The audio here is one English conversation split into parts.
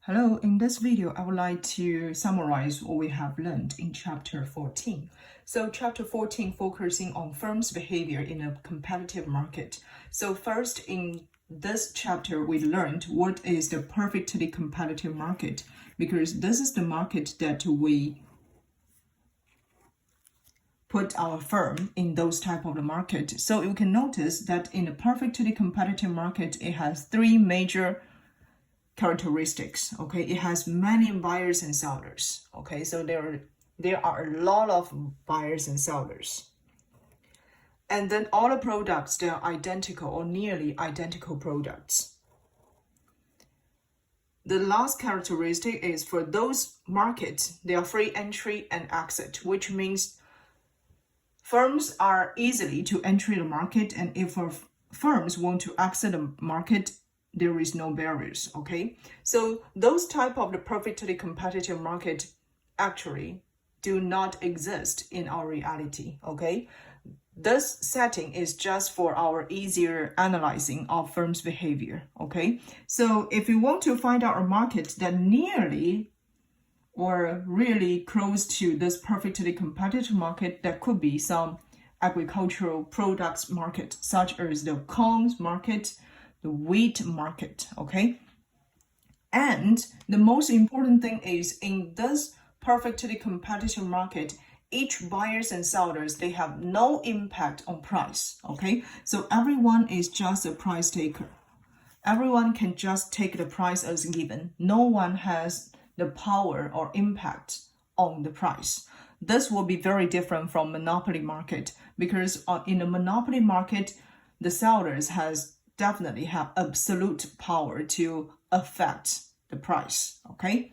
Hello, in this video, I would like to summarize what we have learned in chapter 14. So chapter 14 focusing on firms' behavior in a competitive market. So first in this chapter, we learned what is the perfectly competitive market, because this is the market that we put our firm in those type of the market. So you can notice that in a perfectly competitive market, it has three major characteristics. Okay, it has many buyers and sellers. Okay, so there are a lot of buyers and sellers, and then all the products, they are identical or nearly identical products. The last characteristic is for those markets, they are free entry and exit, which means firms are easily to enter the market, and if firms want to exit the market, there is no barriers. Okay, so those type of the perfectly competitive market actually do not exist in our reality. Okay, this setting is just for our easier analyzing of firms' behavior. Okay, so if you want to find out a market that nearly or really close to this perfectly competitive market, that could be some agricultural products market, such as the corn market, the wheat market. Okay, and the most important thing is in this perfectly competitive market, each buyers and sellers, they have no impact on price. Okay, so everyone is just a price taker. Everyone can just take the price as given. No one has the power or impact on the price. This will be very different from monopoly market, because in a monopoly market, the sellers definitely have absolute power to affect the price. Okay,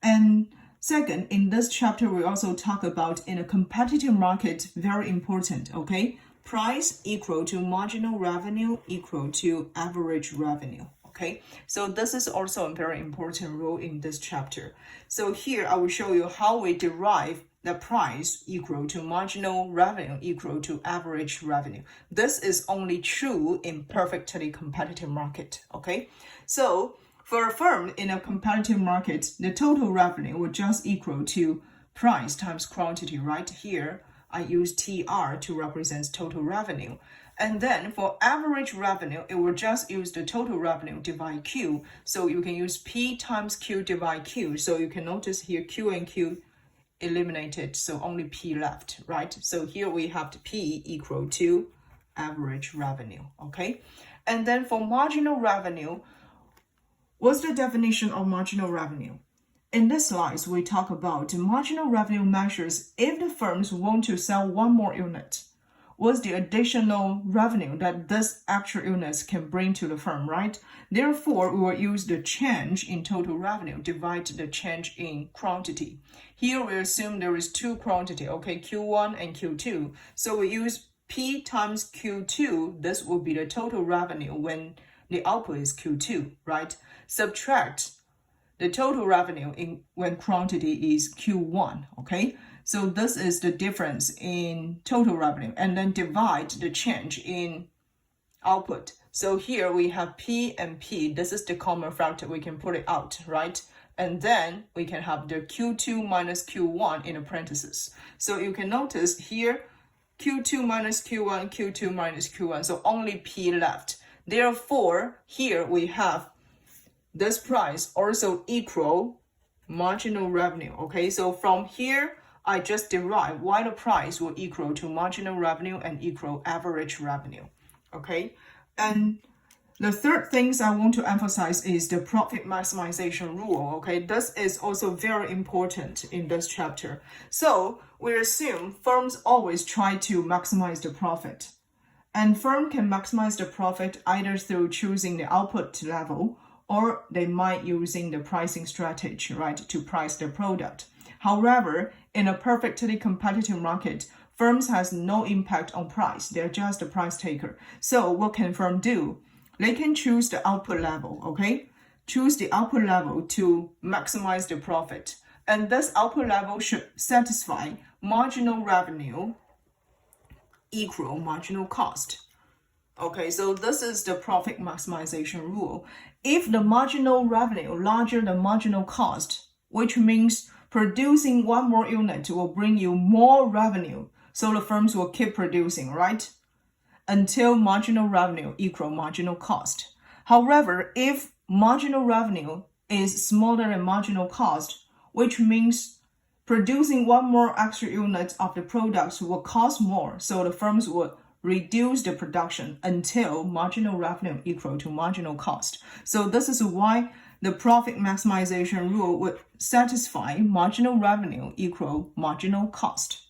and second, in this chapter, we also talk about in a competitive market, very important. Okay, price equal to marginal revenue equal to average revenue. Okay, so this is also a very important rule in this chapter. So here I will show you how we derive the price equal to marginal revenue equal to average revenue. This is only true in perfectly competitive market. Okay, so for a firm in a competitive market, the total revenue will just equal to price times quantity. Right here, I use TR to represent total revenue. And then for average revenue, it will just use the total revenue divide Q. So you can use P times Q divide Q. So you can notice here Q and Q eliminated, so only P left, right? So here we have the P equal to average revenue. Okay, and then for marginal revenue, what's the definition of marginal revenue? In this slides, we talk about marginal revenue measures if the firms want to sell one more unit. What's the additional revenue that this actual units can bring to the firm, right? Therefore, we will use the change in total revenue divide the change in quantity. Here we assume there is two quantity, okay, Q1 and Q2. So we use P times Q2. This will be the total revenue when the output is Q2, right? Subtract the total revenue when quantity is Q1, okay? So this is the difference in total revenue, and then divide the change in output. So here we have P and P. This is the common factor. We can put it out, right? And then we can have the Q2 minus Q1 in a parenthesis. So you can notice here, Q2 minus Q1, Q2 minus Q1. So only P left. Therefore, here we have this price also equal marginal revenue. Okay, so from here, I just derive why the price will equal to marginal revenue and equal average revenue. Okay, and the third things I want to emphasize is the profit maximization rule. Okay, this is also very important in this chapter. So we assume firms always try to maximize the profit, and firm can maximize the profit either through choosing the output level, or they might using the pricing strategy, right, to price their product. However, in a perfectly competitive market, firms has no impact on price. They're just a price taker. So what can firm do? They can choose the output level, okay? Choose the output level to maximize the profit. And this output level should satisfy marginal revenue equal marginal cost. Okay, so this is the profit maximization rule. If the marginal revenue larger than marginal cost, which means producing one more unit will bring you more revenue, so the firms will keep producing, right? Until marginal revenue equal marginal cost. However, if marginal revenue is smaller than marginal cost, which means producing one more extra unit of the products will cost more, so the firms will reduce the production until marginal revenue equal to marginal cost. So this is why the profit maximization rule would satisfy marginal revenue equal marginal cost.